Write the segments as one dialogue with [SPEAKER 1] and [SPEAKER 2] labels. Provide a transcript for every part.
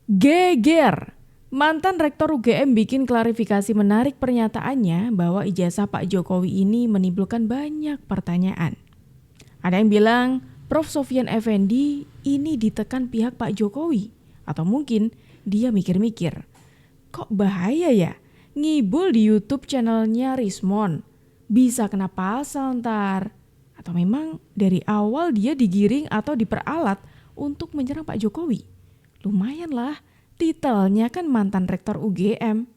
[SPEAKER 1] Geger. Mantan Rektor UGM bikin klarifikasi menarik pernyataannya bahwa ijazah Pak Jokowi ini menimbulkan banyak pertanyaan. Ada yang bilang Prof. Sofyan Effendi ini ditekan pihak Pak Jokowi. Atau mungkin dia mikir-mikir, kok bahaya ya ngibul di YouTube channelnya Rismon? Bisa kena pasal ntar. Atau memang dari awal dia digiring atau diperalat untuk menyerang Pak Jokowi? Lumayan lah. Titelnya kan mantan rektor UGM.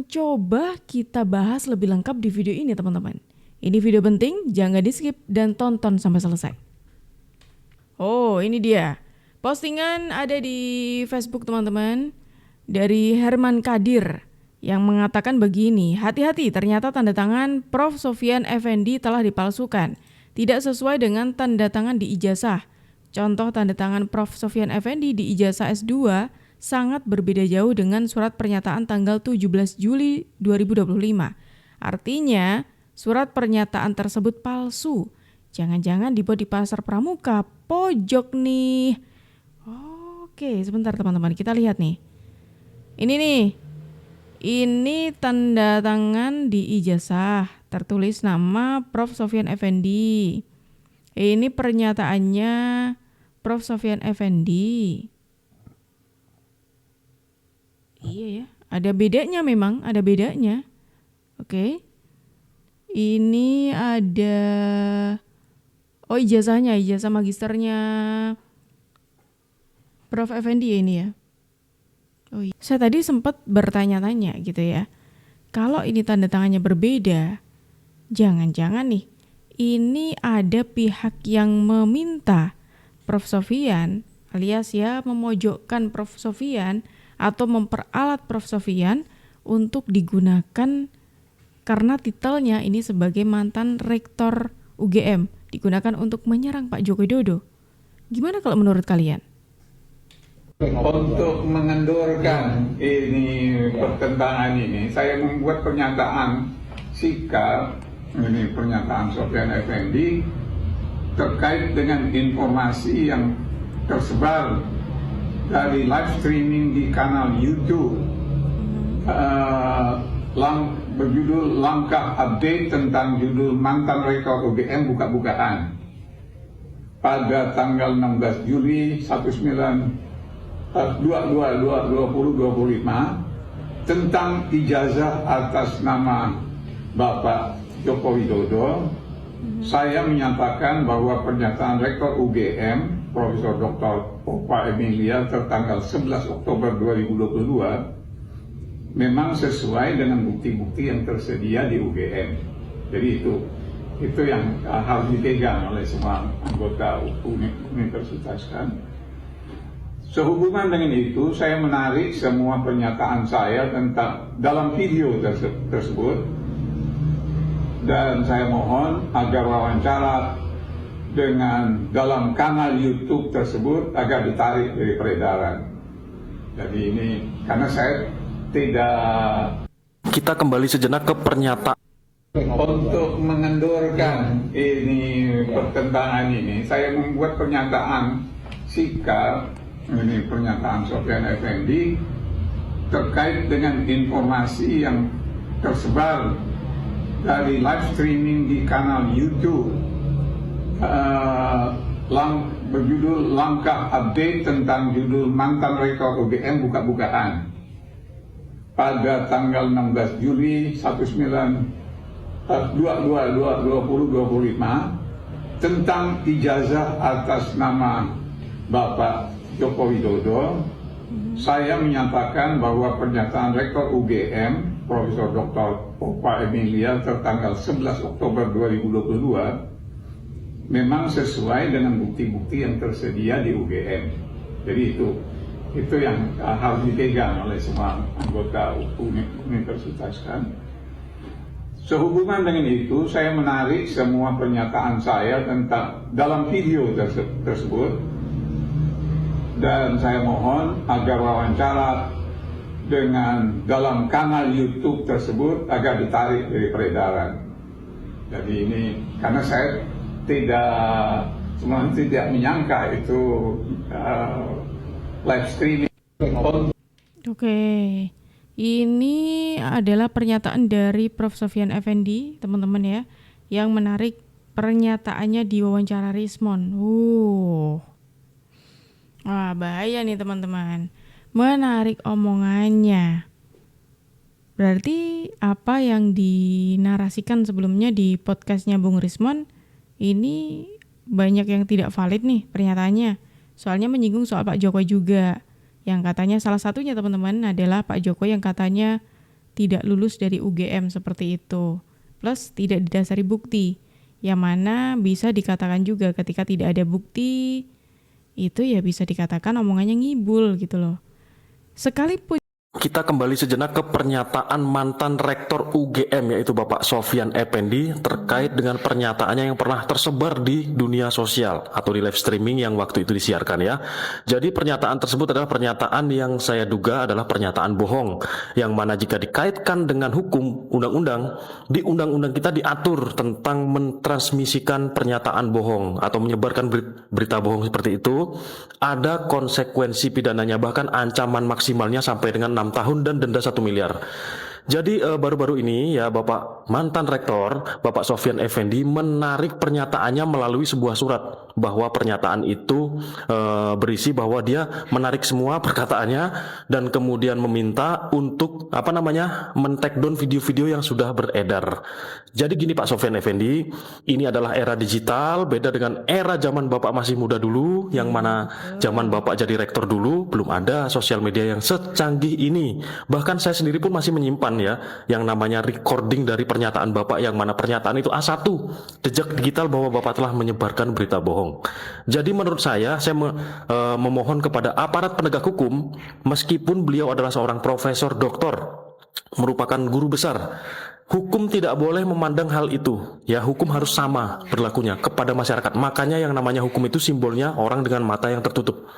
[SPEAKER 1] Coba kita bahas lebih lengkap di video ini teman-teman. Ini video penting, jangan di skip dan tonton sampai selesai. Oh, ini dia. Postingan ada di Facebook teman-teman. Dari Herman Kadir yang mengatakan begini, hati-hati ternyata tanda tangan Prof. Sofyan Effendi telah dipalsukan. Tidak sesuai dengan tanda tangan di ijazah. Contoh tanda tangan Prof. Sofyan Effendi di ijazah S2 sangat berbeda jauh dengan surat pernyataan tanggal 17 Juli 2025. Artinya, surat pernyataan tersebut palsu. Jangan-jangan dibuat di pasar pramuka, pojok nih. Oke, sebentar teman-teman, kita lihat nih. Ini nih, ini tanda tangan di ijazah, tertulis nama Prof. Sofyan Effendi. Ini pernyataannya Prof. Sofyan Effendi. Iya ya, ada bedanya memang, ada bedanya. Oke. Ini ada ijazahnya, ijazah magisternya Prof. Effendi ya ini ya. Oh iya. Saya tadi sempat bertanya-tanya gitu ya. Kalau ini tanda tangannya berbeda, jangan-jangan nih ini ada pihak yang meminta Prof. Sofyan alias ya memojokkan Prof. Sofyan atau memperalat Prof. Sofyan untuk digunakan karena titelnya ini sebagai mantan rektor UGM digunakan untuk menyerang Pak Joko Widodo. Gimana kalau menurut kalian?
[SPEAKER 2] Untuk mengendorkan ini pertentangan ini, saya membuat pernyataan sikap ini pernyataan Sofyan Effendi terkait dengan informasi yang tersebar dari live streaming di kanal YouTube berjudul Langkah Update tentang judul mantan rektor UGM buka-bukaan pada tanggal 16 Juli 2025 tentang ijazah atas nama Bapak Joko Widodo. Saya menyatakan bahwa pernyataan Rektor UGM Profesor Dr. Opa Emilia tertanggal 11 Oktober 2022 memang sesuai dengan bukti-bukti yang tersedia di UGM. Jadi itu yang harus dipegang oleh semua anggota universitas kan. Sehubungan dengan itu, saya menarik semua pernyataan saya tentang dalam video tersebut. Dan saya mohon agar wawancara dengan dalam kanal YouTube tersebut agar ditarik dari peredaran. Jadi ini karena saya tidak.
[SPEAKER 3] Kita kembali sejenak ke pernyataan.
[SPEAKER 2] Untuk mengendorkan ini pertentangan ini, saya membuat pernyataan sikap ini pernyataan Sofyan Effendi terkait dengan informasi yang tersebar dari live streaming di kanal YouTube berjudul Langkah Update tentang judul mantan rektor UGM buka-bukaan pada tanggal 16 Juli 2025 tentang ijazah atas nama Bapak Joko Widodo. Saya menyatakan bahwa pernyataan Rektor UGM Profesor Dr. Opa Emilia tertanggal 11 Oktober 2022 memang sesuai dengan bukti-bukti yang tersedia di UGM. Jadi itu yang harus dipegang oleh semua anggota universitas kan. Sehubungan dengan itu, saya menarik semua pernyataan saya tentang dalam video tersebut. Dan saya mohon agar wawancara dengan dalam kanal YouTube tersebut agar ditarik dari peredaran. Jadi ini karena saya tidak menyangka itu live streaming maupun
[SPEAKER 1] Oke, ini adalah pernyataan dari Prof. Sofyan Effendi, teman-teman ya, yang menarik pernyataannya di wawancara Rismon. Wah, bahaya nih teman-teman. Menarik omongannya. Berarti apa yang dinarasikan sebelumnya di podcastnya Bung Rismon, ini banyak yang tidak valid nih pernyataannya. Soalnya menyinggung soal Pak Jokowi juga. Yang katanya salah satunya teman-teman adalah Pak Jokowi yang katanya tidak lulus dari UGM seperti itu. Plus tidak didasari bukti. Yang mana bisa dikatakan juga ketika tidak ada bukti, itu ya bisa dikatakan omongannya ngibul gitu loh. Sekalipun
[SPEAKER 3] Kita kembali sejenak ke pernyataan mantan rektor UGM yaitu Bapak Sofyan Effendi terkait dengan pernyataannya yang pernah tersebar di dunia sosial atau di live streaming yang waktu itu disiarkan ya. Jadi pernyataan tersebut adalah pernyataan yang saya duga adalah pernyataan bohong yang mana jika dikaitkan dengan hukum undang-undang, di undang-undang kita diatur tentang mentransmisikan pernyataan bohong atau menyebarkan berita bohong seperti itu, ada konsekuensi pidananya bahkan ancaman maksimalnya sampai dengan 6 tahun dan denda 1 miliar. Jadi baru-baru ini ya Bapak mantan rektor Bapak Sofyan Effendi menarik pernyataannya melalui sebuah surat bahwa pernyataan itu berisi bahwa dia menarik semua perkataannya dan kemudian meminta untuk men-take down video-video yang sudah beredar. Jadi gini Pak Sofyan Effendi, ini adalah era digital beda dengan era zaman Bapak masih muda dulu yang mana zaman Bapak jadi rektor dulu belum ada sosial media yang secanggih ini. Bahkan saya sendiri pun masih menyimpan ya yang namanya recording dari pernyataan Bapak yang mana pernyataan itu A1 jejak digital bahwa Bapak telah menyebarkan berita bohong. Jadi menurut saya memohon kepada aparat penegak hukum meskipun beliau adalah seorang profesor doktor merupakan guru besar, hukum tidak boleh memandang hal itu ya, hukum harus sama berlakunya kepada masyarakat. Makanya yang namanya hukum itu simbolnya orang dengan mata yang tertutup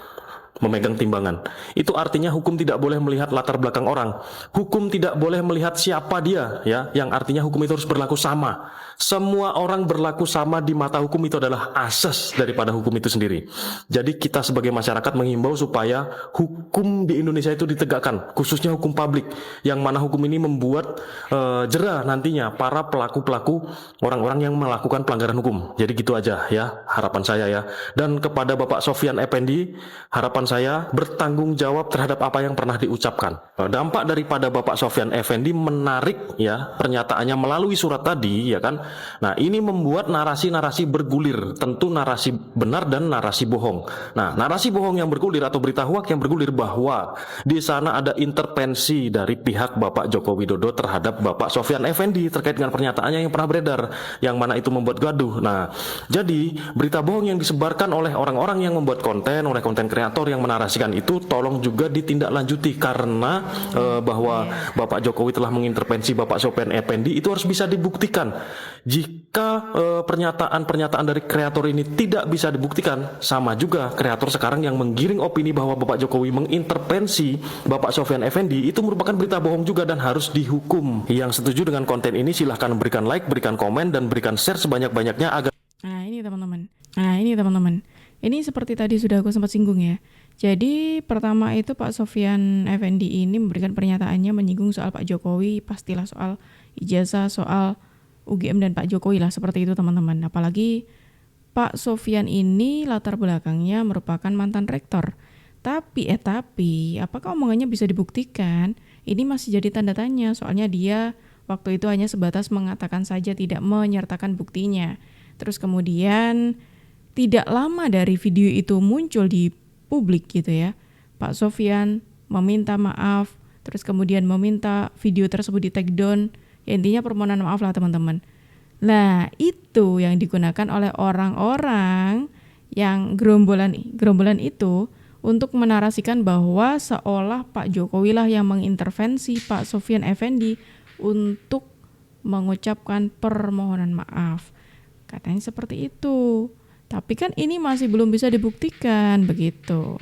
[SPEAKER 3] memegang timbangan. Itu artinya hukum tidak boleh melihat latar belakang orang. Hukum tidak boleh melihat siapa dia ya, yang artinya hukum itu harus berlaku sama. Semua orang berlaku sama di mata hukum, itu adalah asas daripada hukum itu sendiri. Jadi kita sebagai masyarakat menghimbau supaya hukum di Indonesia itu ditegakkan, khususnya hukum publik, yang mana hukum ini membuat jera nantinya para pelaku-pelaku orang-orang yang melakukan pelanggaran hukum. Jadi gitu aja ya harapan saya ya. Dan kepada Bapak Sofyan Effendi, harapan saya bertanggung jawab terhadap apa yang pernah diucapkan. Dampak daripada Bapak Sofyan Effendi menarik ya pernyataannya melalui surat tadi ya kan. Nah, ini membuat narasi-narasi bergulir, tentu narasi benar dan narasi bohong. Nah, narasi bohong yang bergulir atau berita hoak yang bergulir bahwa di sana ada intervensi dari pihak Bapak Joko Widodo terhadap Bapak Sofyan Effendi terkait dengan pernyataannya yang pernah beredar, yang mana itu membuat gaduh. Nah, jadi berita bohong yang disebarkan oleh orang-orang yang membuat konten, oleh konten kreator yang menarasikan itu, tolong juga ditindaklanjuti karena bahwa Bapak Jokowi telah mengintervensi Bapak Sofyan Effendi itu harus bisa dibuktikan. Jika pernyataan-pernyataan dari kreator ini tidak bisa dibuktikan, sama juga kreator sekarang yang menggiring opini bahwa Bapak Jokowi mengintervensi Bapak Sofyan Effendi itu merupakan berita bohong juga dan harus dihukum. Yang setuju dengan konten ini silahkan berikan like, berikan komen, dan berikan share sebanyak-banyaknya agar...
[SPEAKER 1] Nah ini teman-teman. Ini seperti tadi sudah aku sempat singgung ya. Jadi pertama itu Pak Sofyan Effendi ini memberikan pernyataannya menyinggung soal Pak Jokowi, pastilah soal ijazah, soal UGM dan Pak Jokowi lah, seperti itu teman-teman. Apalagi Pak Sofyan ini latar belakangnya merupakan mantan rektor. Tapi apakah omongannya bisa dibuktikan? Ini masih jadi tanda tanya, soalnya dia waktu itu hanya sebatas mengatakan saja, tidak menyertakan buktinya. Terus kemudian tidak lama dari video itu muncul di publik gitu ya, Pak Sofyan meminta maaf, terus kemudian meminta video tersebut di take down. Ya, intinya permohonan maaf lah teman-teman. Nah itu yang digunakan oleh orang-orang yang gerombolan itu untuk menarasikan bahwa seolah Pak Jokowi lah yang mengintervensi Pak Sofyan Effendi untuk mengucapkan permohonan maaf. Katanya seperti itu. Tapi kan ini masih belum bisa dibuktikan begitu.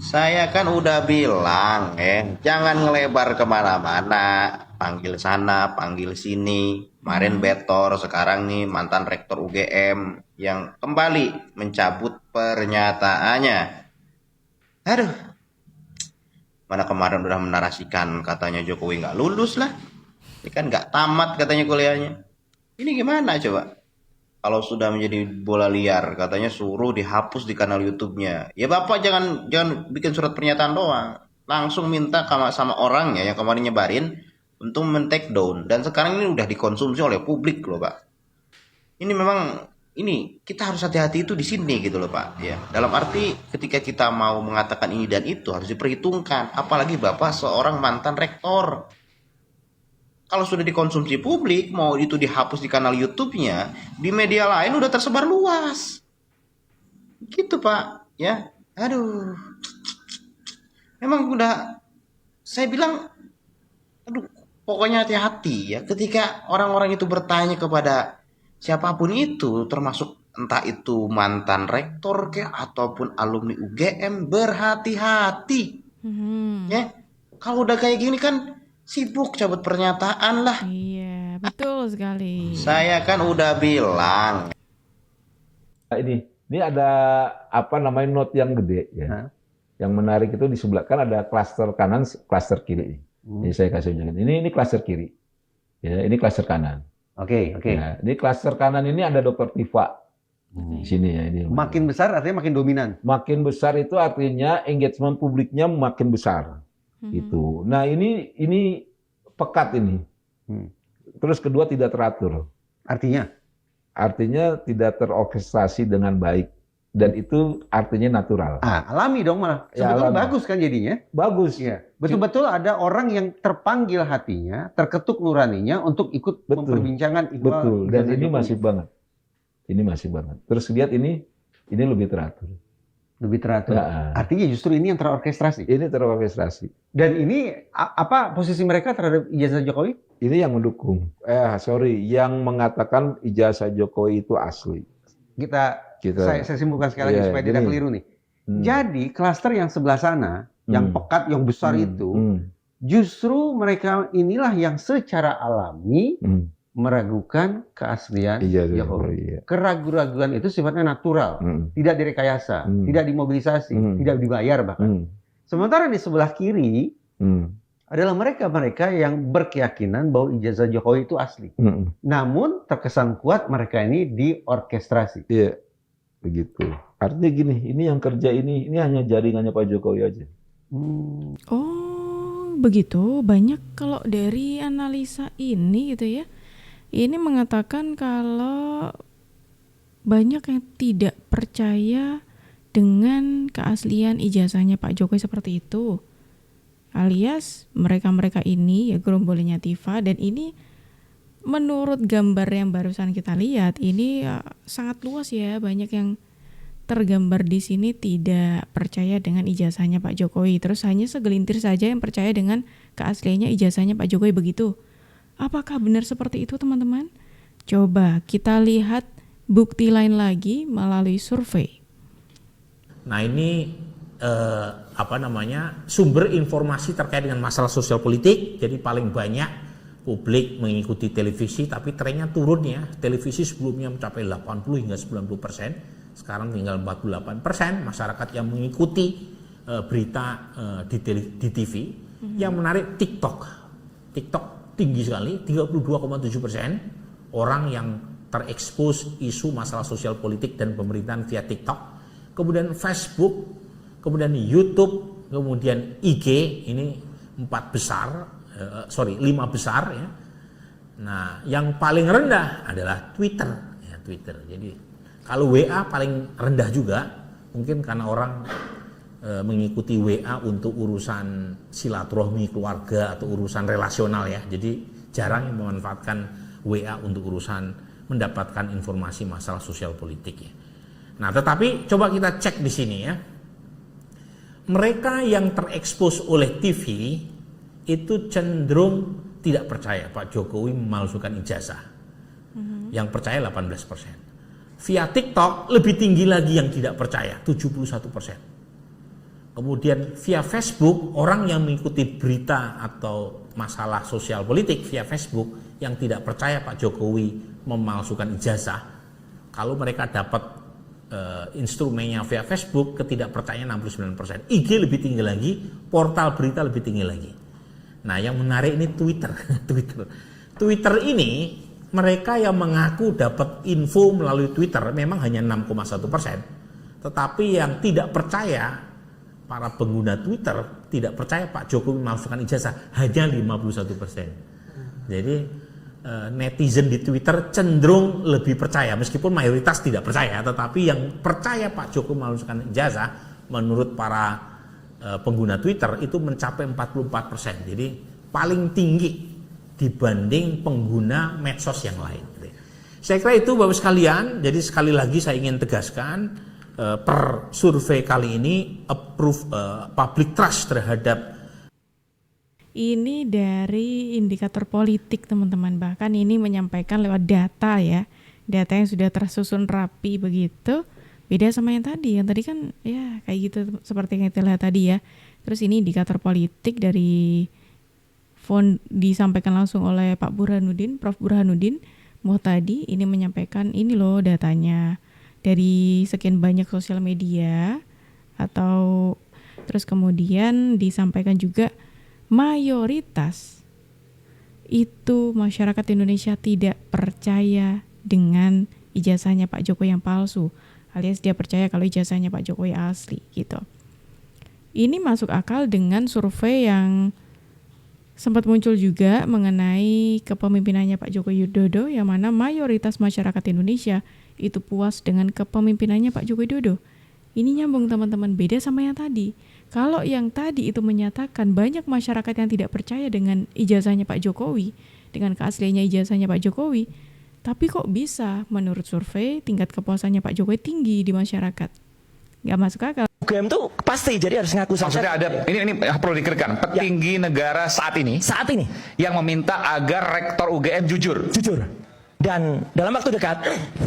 [SPEAKER 4] Saya kan udah bilang jangan ngelebar kemana-mana, panggil sana, panggil sini. Kemarin Betor, sekarang nih mantan rektor UGM yang kembali mencabut pernyataannya. Aduh, mana kemarin udah menarasikan katanya Jokowi nggak lulus lah. Ini kan nggak tamat katanya kuliahnya. Ini gimana coba? Kalau sudah menjadi bola liar, katanya suruh dihapus di kanal YouTube-nya. Ya Bapak jangan bikin surat pernyataan doang. Langsung minta sama orangnya yang kemarin nyebarin untuk men-take down. Dan sekarang ini udah dikonsumsi oleh publik loh Pak. Ini memang kita harus hati-hati itu di sini gitu loh Pak. Ya, dalam arti ketika kita mau mengatakan ini dan itu harus diperhitungkan. Apalagi Bapak seorang mantan rektor. Kalau sudah dikonsumsi publik, mau itu dihapus di kanal YouTube-nya, di media lain udah tersebar luas. Gitu Pak, ya. Aduh. Memang udah, saya bilang, aduh, pokoknya hati-hati ya. Ketika orang-orang itu bertanya kepada siapapun itu, termasuk entah itu mantan rektor ataupun alumni UGM, berhati-hati. Ya. Kalau udah kayak gini kan, sibuk cabut pernyataan lah.
[SPEAKER 1] Iya, betul sekali.
[SPEAKER 4] Saya kan udah bilang.
[SPEAKER 5] Ini ada apa namanya note yang gede ya. Yang menarik itu di sebelah kan ada klaster kanan, klaster kiri. Jadi saya kasih unjukan. Ini klaster kiri. Ya, ini klaster kanan.
[SPEAKER 6] Oke.
[SPEAKER 5] Nah, ini klaster kanan ini ada Dr. Tifa. Di sini ya ini.
[SPEAKER 6] Makin besar artinya makin dominan.
[SPEAKER 5] Makin besar itu artinya engagement publiknya makin besar. Gitu. Nah, ini pekat ini. Terus kedua tidak teratur. Artinya tidak terorkestrasi dengan baik dan itu artinya natural.
[SPEAKER 6] Alami dong malah.
[SPEAKER 5] Ya,
[SPEAKER 6] Sebetulnya
[SPEAKER 5] alami.
[SPEAKER 6] bagus kan jadinya.
[SPEAKER 5] Bagus.
[SPEAKER 6] Iya. Betul-betul ada orang yang terpanggil hatinya, terketuk nuraninya untuk ikut
[SPEAKER 5] Betul.
[SPEAKER 6] memperbincangkan
[SPEAKER 5] Betul. Dan
[SPEAKER 6] ijazah
[SPEAKER 5] ini
[SPEAKER 6] Jokowi.
[SPEAKER 5] masih banget. Ini masih banget. Terus lihat ini lebih teratur.
[SPEAKER 6] Lebih teratur.
[SPEAKER 5] Ya.
[SPEAKER 6] Artinya justru ini yang terorkestrasi.
[SPEAKER 5] Ini terorkestrasi.
[SPEAKER 6] Dan ini apa posisi mereka terhadap ijazah Jokowi?
[SPEAKER 5] Ini yang mendukung. Yang mengatakan ijazah Jokowi itu asli.
[SPEAKER 6] Saya simpulkan sekali lagi
[SPEAKER 5] Iya,
[SPEAKER 6] supaya tidak
[SPEAKER 5] gini.
[SPEAKER 6] keliru nih. Jadi klaster yang sebelah sana, yang pekat, yang besar itu, justru mereka inilah yang secara alami meragukan keaslian
[SPEAKER 5] Ijazah
[SPEAKER 6] Jokowi.
[SPEAKER 5] Jokowi.
[SPEAKER 6] Keraguan-raguan itu sifatnya natural, tidak direkayasa, tidak dimobilisasi, tidak dibayar bahkan. Sementara di sebelah kiri adalah mereka yang berkeyakinan bahwa ijazah Jokowi itu asli. Namun terkesan kuat mereka ini diorkestrasi.
[SPEAKER 5] Iya, begitu. Artinya gini, ini yang kerja ini hanya jaringannya Pak Jokowi aja.
[SPEAKER 1] Oh, begitu. Banyak kalau dari analisa ini gitu ya. Ini mengatakan kalau banyak yang tidak percaya dengan keaslian ijazahnya Pak Jokowi seperti itu. Alias mereka-mereka ini ya gerombolannya Tifa, dan ini menurut gambar yang barusan kita lihat ini sangat luas ya, banyak yang tergambar di sini tidak percaya dengan ijazahnya Pak Jokowi. Terus hanya segelintir saja yang percaya dengan keasliannya ijazahnya Pak Jokowi begitu. Apakah benar seperti itu teman-teman? Coba kita lihat bukti lain lagi melalui survei.
[SPEAKER 7] Nah ini sumber informasi terkait dengan masalah sosial politik. Jadi paling banyak publik mengikuti televisi, tapi trennya turun ya. Televisi sebelumnya mencapai 80 hingga 90%, sekarang tinggal 48% masyarakat yang mengikuti berita di TV. Yang menarik TikTok tinggi sekali, 32,7% orang yang terekspos isu masalah sosial politik dan pemerintahan via TikTok. Kemudian Facebook, kemudian YouTube, kemudian IG, ini 5 besar ya. Nah, yang paling rendah adalah Twitter. Jadi kalau WA paling rendah juga, mungkin karena orang mengikuti WA untuk urusan silaturahmi keluarga atau urusan relasional ya. Jadi jarang yang memanfaatkan WA untuk urusan mendapatkan informasi masalah sosial politik ya. Nah, tetapi coba kita cek di sini ya. Mereka yang terekspos oleh TV itu cenderung tidak percaya Pak Jokowi memalsukan ijazah. Yang percaya 18%. Via TikTok lebih tinggi lagi yang tidak percaya, 71%. Kemudian via Facebook, orang yang mengikuti berita atau masalah sosial politik via Facebook yang tidak percaya Pak Jokowi memalsukan ijazah, kalau mereka dapat instrumennya via Facebook, ketidakpercayaan 69%. IG lebih tinggi lagi, portal berita lebih tinggi lagi. Nah, yang menarik ini Twitter. Twitter ini mereka yang mengaku dapat info melalui Twitter memang hanya 6,1%. Tetapi yang tidak percaya, para pengguna Twitter tidak percaya Pak Jokowi memalsukan ijazah hanya 51%. Jadi netizen di Twitter cenderung lebih percaya, meskipun mayoritas tidak percaya, tetapi yang percaya Pak Jokowi memalsukan ijazah menurut para pengguna Twitter itu mencapai 44%. Jadi paling tinggi dibanding pengguna medsos yang lain. Saya kira itu Bapak sekalian. Jadi sekali lagi saya ingin tegaskan, per survei kali ini public trust terhadap
[SPEAKER 1] ini dari indikator politik teman-teman, bahkan ini menyampaikan lewat data ya, data yang sudah tersusun rapi begitu, beda sama yang tadi kan ya kayak gitu seperti yang kita lihat tadi ya. Terus ini indikator politik dari disampaikan langsung oleh Pak Burhanuddin, Prof. Burhanuddin Muhtadi, ini menyampaikan ini loh datanya dari sekian banyak sosial media, atau terus kemudian disampaikan juga mayoritas itu masyarakat Indonesia tidak percaya dengan ijazahnya Pak Jokowi yang palsu, alias dia percaya kalau ijazahnya Pak Jokowi asli gitu. Ini masuk akal dengan survei yang sempat muncul juga mengenai kepemimpinannya Pak Joko Widodo, yang mana mayoritas masyarakat Indonesia itu puas dengan kepemimpinannya Pak Joko Widodo. Ini nyambung teman-teman, beda sama yang tadi. Kalau yang tadi itu menyatakan banyak masyarakat yang tidak percaya dengan ijazahnya Pak Jokowi, dengan keasliannya ijazahnya Pak Jokowi, tapi kok bisa menurut survei tingkat kepuasannya Pak Jokowi tinggi di masyarakat? Nggak masuk akal.
[SPEAKER 8] UGM tuh pasti, jadi harus ngaku.
[SPEAKER 9] Maksudnya ada, ini perlu dikirkan, petinggi negara saat ini yang meminta agar rektor UGM jujur.
[SPEAKER 8] Dan dalam waktu dekat,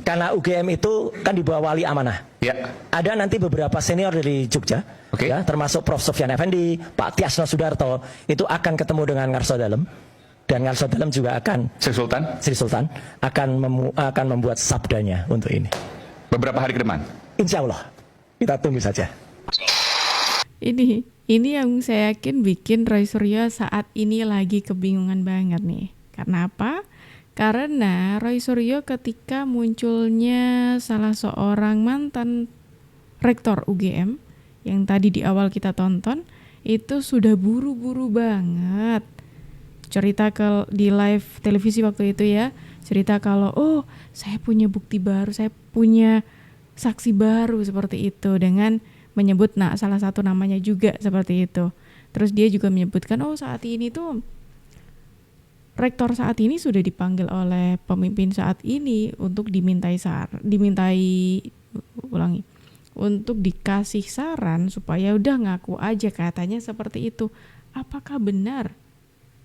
[SPEAKER 8] karena UGM itu kan di bawah wali amanah.
[SPEAKER 9] Ya.
[SPEAKER 8] Ada nanti beberapa senior dari Jogja, ya, termasuk Prof. Sofyan Effendi, Pak Tiasno Sudarto, itu akan ketemu dengan Ngarso Dalem. Dan Ngarso Dalem juga akan, Sri Sultan akan membuat sabdanya untuk ini.
[SPEAKER 9] Beberapa hari ke depan?
[SPEAKER 8] Insya Allah, kita tunggu saja.
[SPEAKER 1] Ini yang saya yakin bikin Roy Suryo saat ini lagi kebingungan banget nih. Karena apa? Karena Roy Suryo ketika munculnya salah seorang mantan rektor UGM yang tadi di awal kita tonton, itu sudah buru-buru banget cerita di live televisi waktu itu ya, cerita kalau saya punya bukti baru, saya punya saksi baru seperti itu, dengan menyebut salah satu namanya juga seperti itu. Terus dia juga menyebutkan saat ini tuh rektor saat ini sudah dipanggil oleh pemimpin saat ini untuk untuk dikasih saran supaya udah ngaku aja, katanya seperti itu. Apakah benar?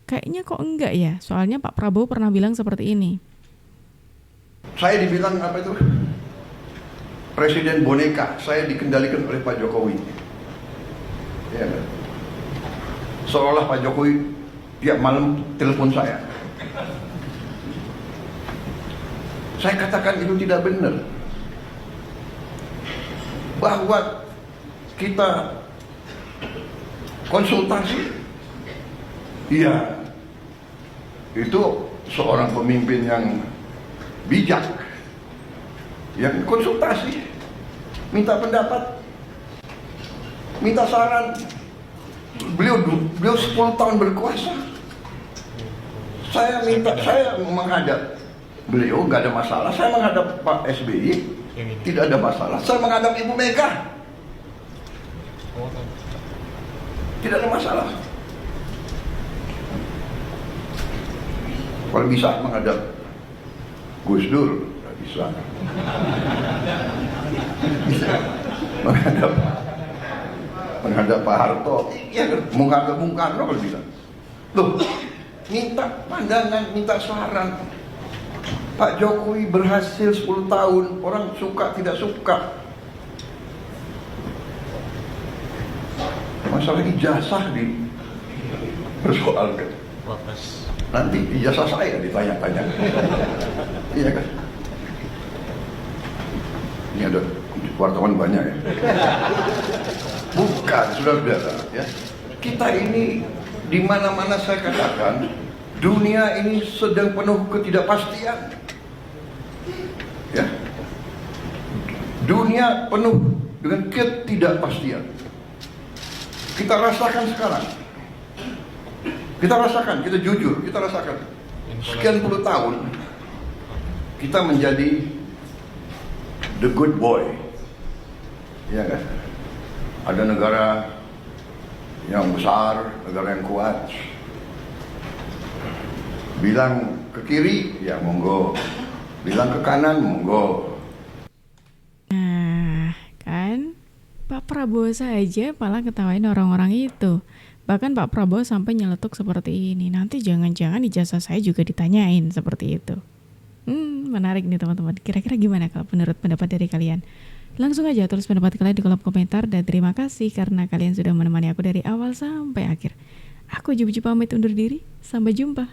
[SPEAKER 1] Kayaknya kok enggak ya, soalnya Pak Prabowo pernah bilang seperti ini.
[SPEAKER 10] Saya dibilang presiden boneka, saya dikendalikan oleh Pak Jokowi. Ya, seolah Pak Jokowi tiap malam telepon saya. Saya katakan itu tidak benar. Bahwa kita konsultasi, iya, itu seorang pemimpin yang bijak, yang konsultasi, minta pendapat, minta saran. Beliau 10 tahun berkuasa. Saya menghadap beliau nggak ada masalah. Saya menghadap Pak SBY tidak ada masalah. Saya menghadap Ibu Mega tidak ada masalah. Kalau bisa menghadap Gus Dur, nggak bisa. Menghadap Pak Harto, ya menghadap Bung Karno kalau bisa. Loh, minta pandangan, minta saran. Pak Jokowi berhasil 10 tahun, orang suka tidak suka. Masalah ijazah dipersoalkan. Nanti ijazah saya ditanya-tanya. Iya kan? Ini ada wartawan banyak ya. Bukan, saudara-saudara ya. Kita ini di mana-mana saya katakan, dunia ini sedang penuh ketidakpastian. Ya. Dunia penuh dengan ketidakpastian. Kita rasakan sekarang. Kita rasakan, kita jujur, kita rasakan. Sekian puluh tahun kita menjadi the good boy. Ya kan? Ada negara yang besar, negara yang kuat. Bilang ke kiri, ya monggo. Bilang ke kanan, monggo.
[SPEAKER 1] Nah, kan Pak Prabowo saja malah ketawain orang-orang itu. Bahkan Pak Prabowo sampai nyeletuk seperti ini. Nanti jangan-jangan ijazah saya juga ditanyain seperti itu. Menarik nih teman-teman. Kira-kira gimana kalau menurut pendapat dari kalian? Langsung aja tulis pendapat kalian di kolom komentar. Dan terima kasih karena kalian sudah menemani aku dari awal sampai akhir. Aku Juju pamit undur diri. Sampai jumpa.